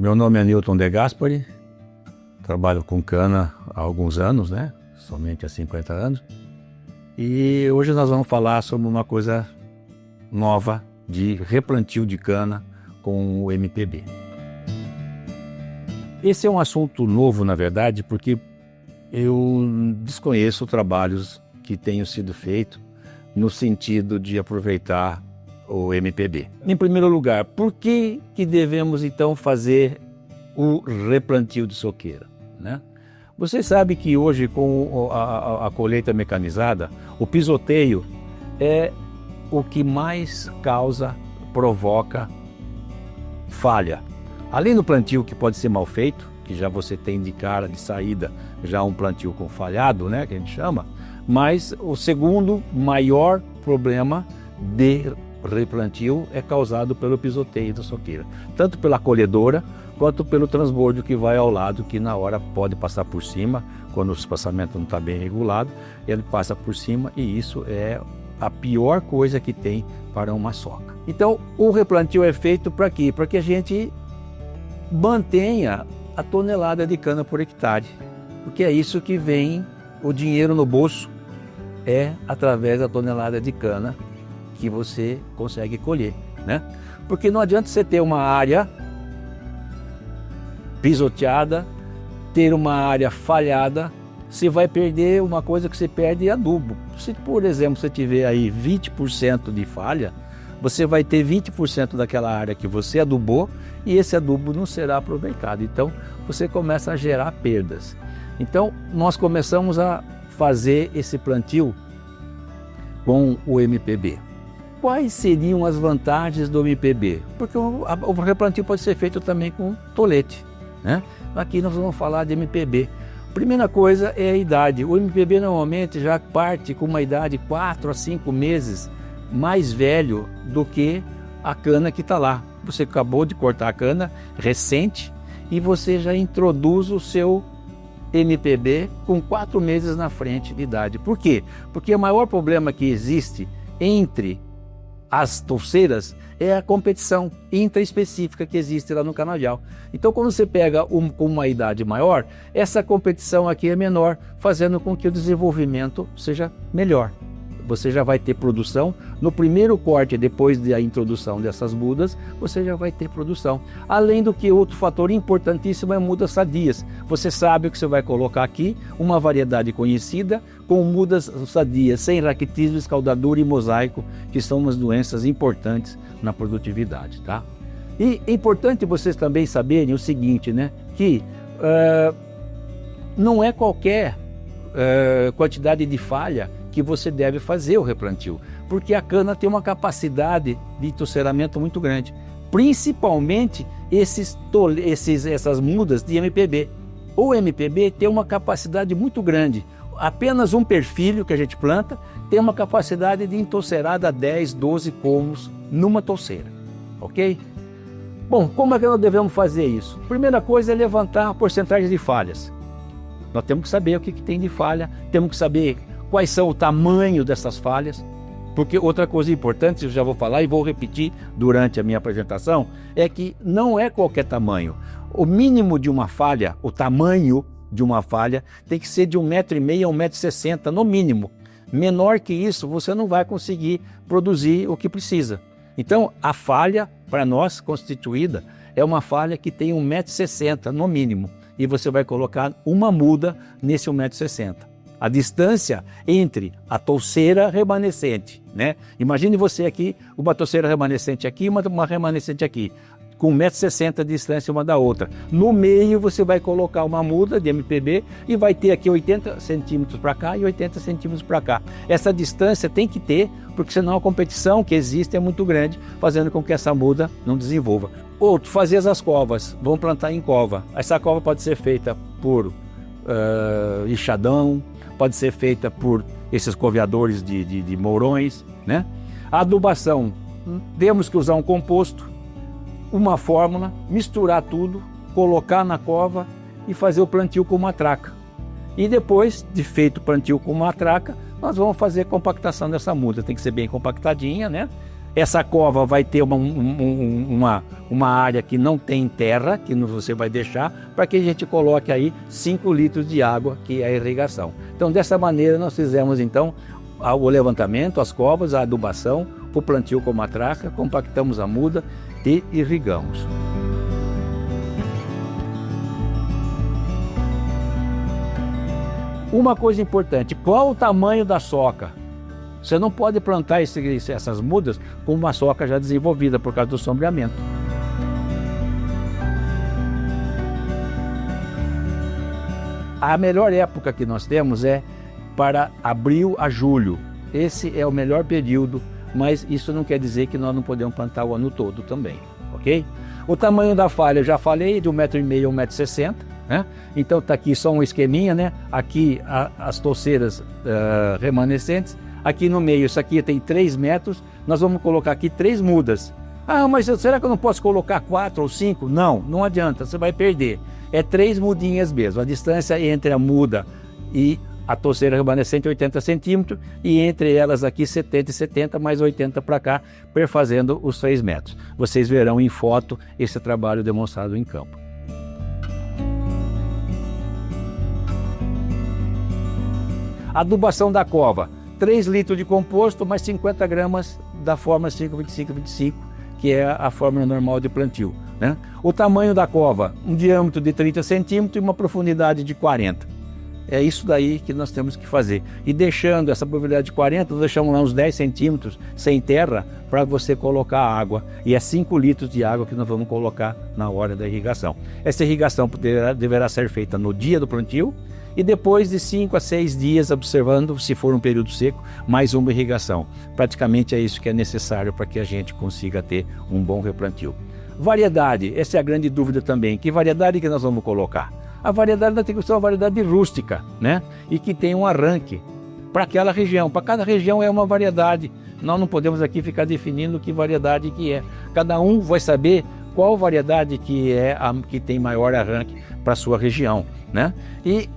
Meu nome é Newton De Gasperi, trabalho com cana há alguns anos, né? Somente há 50 anos. E hoje nós vamos falar sobre uma coisa nova de replantio de cana com o MPB. Esse é um assunto novo, na verdade, porque eu desconheço trabalhos que tenham sido feitos no sentido de aproveitar o MPB. Em primeiro lugar, por que devemos então fazer o replantio de soqueira, né? Você sabe que hoje com a colheita mecanizada, o pisoteio é o que mais provoca falha. Além do plantio que pode ser mal feito, que já você tem de cara de saída já um plantio com falhado, né, que a gente chama, mas o segundo maior problema de replantio é causado pelo pisoteio da soqueira, tanto pela colhedora quanto pelo transbordo que vai ao lado, que na hora pode passar por cima, quando o espaçamento não está bem regulado, ele passa por cima e isso é a pior coisa que tem para uma soca. Então o replantio é feito para quê? Para que a gente mantenha a tonelada de cana por hectare, porque é isso que vem o dinheiro no bolso, é através da tonelada de cana que você consegue colher, né? Porque não adianta você ter uma área pisoteada, ter uma área falhada, você vai perder uma coisa que você perde é adubo. Se, por exemplo, você tiver aí 20% de falha, você vai ter 20% daquela área que você adubou e esse adubo não será aproveitado. Então, você começa a gerar perdas. Então, nós começamos a fazer esse plantio com o MPB. Quais seriam as vantagens do MPB? Porque o replantio pode ser feito também com tolete, né? Aqui nós vamos falar de MPB. Primeira coisa é a idade. O MPB normalmente já parte com uma idade 4 a 5 meses mais velho do que a cana que está lá. Você acabou de cortar a cana recente e você já introduz o seu MPB com 4 meses na frente de idade. Por quê? Porque o maior problema que existe entre as touceiras é a competição intraespecífica que existe lá no canavial. Então, quando você pega com uma idade maior, essa competição aqui é menor, fazendo com que o desenvolvimento seja melhor. Você já vai ter produção. No primeiro corte, depois da introdução dessas mudas, você já vai ter produção. Além do que, outro fator importantíssimo é mudas sadias. Você sabe o que você vai colocar aqui, uma variedade conhecida, com mudas sadias, sem raquitismo, escaldadura e mosaico, que são umas doenças importantes na produtividade, tá? E é importante vocês também saberem o seguinte, né? Que não é qualquer quantidade de falha que você deve fazer o replantio, porque a cana tem uma capacidade de torceiramento muito grande, principalmente essas mudas de MPB. O MPB tem uma capacidade muito grande, apenas um perfilho que a gente planta tem uma capacidade de entouceirada a 10, 12 colmos numa touceira, ok? Bom, como é que nós devemos fazer isso? Primeira coisa é levantar a porcentagem de falhas. Nós temos que saber o que tem de falha, temos que saber quais são o tamanho dessas falhas, porque outra coisa importante, eu já vou falar e vou repetir durante a minha apresentação, é que não é qualquer tamanho. O mínimo de uma falha, o tamanho de uma falha, tem que ser de 1,5 m a 1,60 m no mínimo. Menor que isso, você não vai conseguir produzir o que precisa. Então, a falha, para nós, constituída, é uma falha que tem 1,60 m no mínimo. E você vai colocar uma muda nesse 1,60 m. A distância entre a touceira remanescente, né? Imagine você aqui, uma touceira remanescente aqui e uma remanescente aqui, com 1,60 m de distância uma da outra. No meio você vai colocar uma muda de MPB e vai ter aqui 80 centímetros para cá e 80 centímetros para cá. Essa distância tem que ter, porque senão a competição que existe é muito grande, fazendo com que essa muda não desenvolva. Outro, fazer as covas. Vamos plantar em cova. Essa cova pode ser feita por enxadão, pode ser feita por esses coveadores de mourões, né? A adubação, temos que usar um composto, uma fórmula, misturar tudo, colocar na cova e fazer o plantio com matraca. E depois de feito o plantio com matraca, nós vamos fazer a compactação dessa muda. Tem que ser bem compactadinha, né? Essa cova vai ter uma área que não tem terra, que você vai deixar, para que a gente coloque aí 5 litros de água, que é a irrigação. Então, dessa maneira, nós fizemos então o levantamento, as covas, a adubação, o plantio com matraca, compactamos a muda e irrigamos. Uma coisa importante, qual o tamanho da soca? Você não pode plantar essas mudas com uma soca já desenvolvida por causa do sombreamento. A melhor época que nós temos é para abril a julho. Esse é o melhor período, mas isso não quer dizer que nós não podemos plantar o ano todo também, ok? O tamanho da falha, eu já falei, de 1,5 m a 1,60 m, né? Então está aqui só um esqueminha, né? Aqui as touceiras remanescentes. Aqui no meio, isso aqui tem 3 metros, nós vamos colocar aqui 3 mudas. Ah, mas será que eu não posso colocar 4 ou 5? Não, não adianta, você vai perder. É 3 mudinhas mesmo, a distância entre a muda e a touceira remanescente 80 centímetros e entre elas aqui 70 e 70, mais 80 para cá, perfazendo os 3 metros. Vocês verão em foto esse trabalho demonstrado em campo. Adubação da cova. 3 litros de composto, mais 50 gramas da fórmula 5,25,25, que é a fórmula normal de plantio, né? O tamanho da cova, um diâmetro de 30 centímetros e uma profundidade de 40. É isso daí que nós temos que fazer. E deixando essa profundidade de 40, nós deixamos lá uns 10 centímetros sem terra para você colocar água. E é 5 litros de água que nós vamos colocar na hora da irrigação. Essa irrigação deverá ser feita no dia do plantio, e depois de 5 a 6 dias, observando, se for um período seco, mais uma irrigação. Praticamente é isso que é necessário para que a gente consiga ter um bom replantio. Variedade, essa é a grande dúvida também. Que variedade que nós vamos colocar? A variedade tem que ser uma variedade rústica, né? E que tem um arranque para aquela região. Para cada região é uma variedade. Nós não podemos aqui ficar definindo que variedade que é. Cada um vai saber qual variedade que é a que tem maior arranque para a sua região, né? E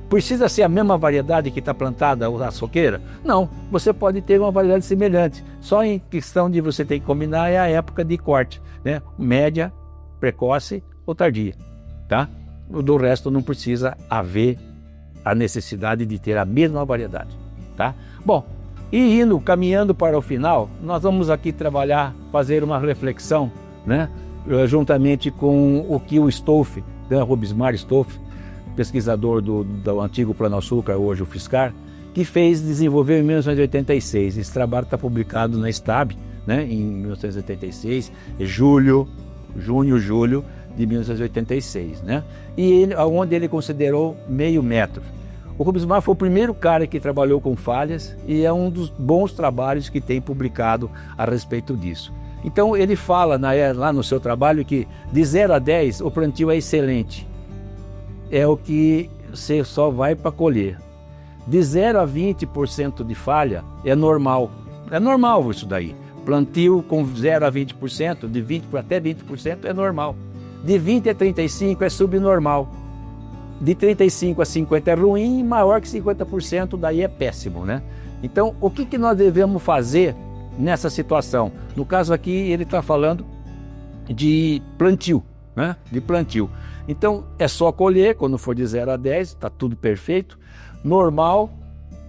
precisa ser a mesma variedade que está plantada a soqueira? Não, você pode ter uma variedade semelhante. Só em questão de você ter que combinar é a época de corte, né? Média, precoce ou tardia, tá? Do resto não precisa haver a necessidade de ter a mesma variedade, tá? Bom, e caminhando para o final, nós vamos aqui fazer uma reflexão, né? Juntamente com o que o Stolf, né? Rubismar Stolf, pesquisador do antigo Plano-Açúcar, hoje o Fiscar, que desenvolveu em 1986. Esse trabalho está publicado na STAB, né, em 1986, junho, julho de 1986, né? E onde ele considerou meio metro. O Rubismar foi o primeiro cara que trabalhou com falhas e é um dos bons trabalhos que tem publicado a respeito disso. Então ele fala lá no seu trabalho que de 0 a 10 o plantio é excelente. É o que você só vai para colher. De 0 a 20% de falha é normal. É normal isso daí. Plantio com 0 a 20%, de 20% até 20% é normal. De 20 a 35% é subnormal. De 35 a 50% é ruim, maior que 50% daí é péssimo, né? Então, o que nós devemos fazer nessa situação? No caso aqui, ele está falando de plantio, né? De plantio. Então, é só colher, quando for de 0 a 10, está tudo perfeito. Normal,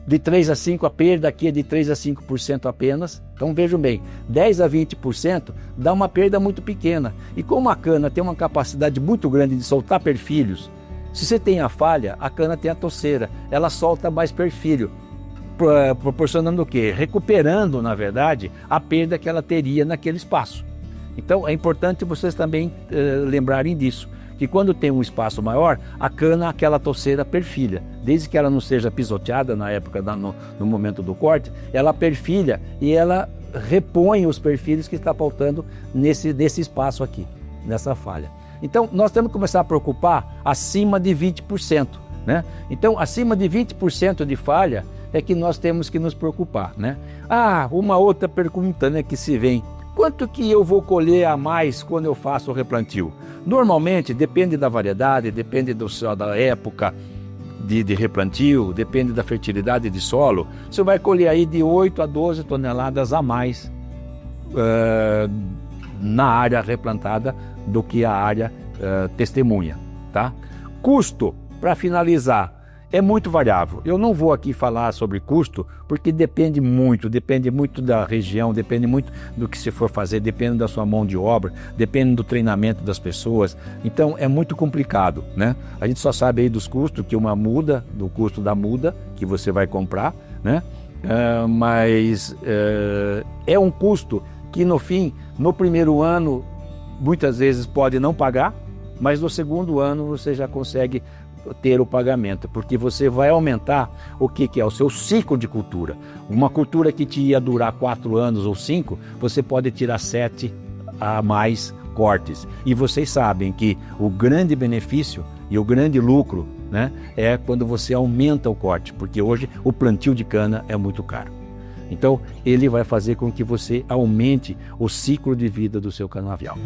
de 3 a 5, a perda aqui é de 3 a 5% apenas. Então, vejam bem, 10 a 20% dá uma perda muito pequena. E como a cana tem uma capacidade muito grande de soltar perfilhos, se você tem a falha, a cana tem a touceira, ela solta mais perfilho, proporcionando o quê? Recuperando, na verdade, a perda que ela teria naquele espaço. Então, é importante vocês também lembrarem disso, que quando tem um espaço maior, a cana, aquela touceira perfilha. Desde que ela não seja pisoteada na época, no momento do corte, ela perfilha e ela repõe os perfilhos que está faltando nesse espaço aqui, nessa falha. Então, nós temos que começar a preocupar acima de 20%, né? Então, acima de 20% de falha é que nós temos que nos preocupar, né? Ah, uma outra pergunta, né, que se vem: quanto que eu vou colher a mais quando eu faço o replantio? Normalmente, depende da variedade, depende da época de replantio, depende da fertilidade de solo, você vai colher aí de 8 a 12 toneladas a mais na área replantada do que a área testemunha, tá? Custo, para finalizar, é muito variável. Eu não vou aqui falar sobre custo, porque depende muito da região, depende muito do que se for fazer, depende da sua mão de obra, depende do treinamento das pessoas. Então é muito complicado, né? A gente só sabe aí dos custos, que uma muda, do custo da muda que você vai comprar, né? Mas é um custo que no fim, no primeiro ano, muitas vezes pode não pagar, mas no segundo ano você já consegue ter o pagamento, porque você vai aumentar o que é o seu ciclo de cultura. Uma cultura que te ia durar 4 anos ou 5, você pode tirar 7 a mais cortes. E vocês sabem que o grande benefício e o grande lucro, né, é quando você aumenta o corte, porque hoje o plantio de cana é muito caro. Então ele vai fazer com que você aumente o ciclo de vida do seu canavial.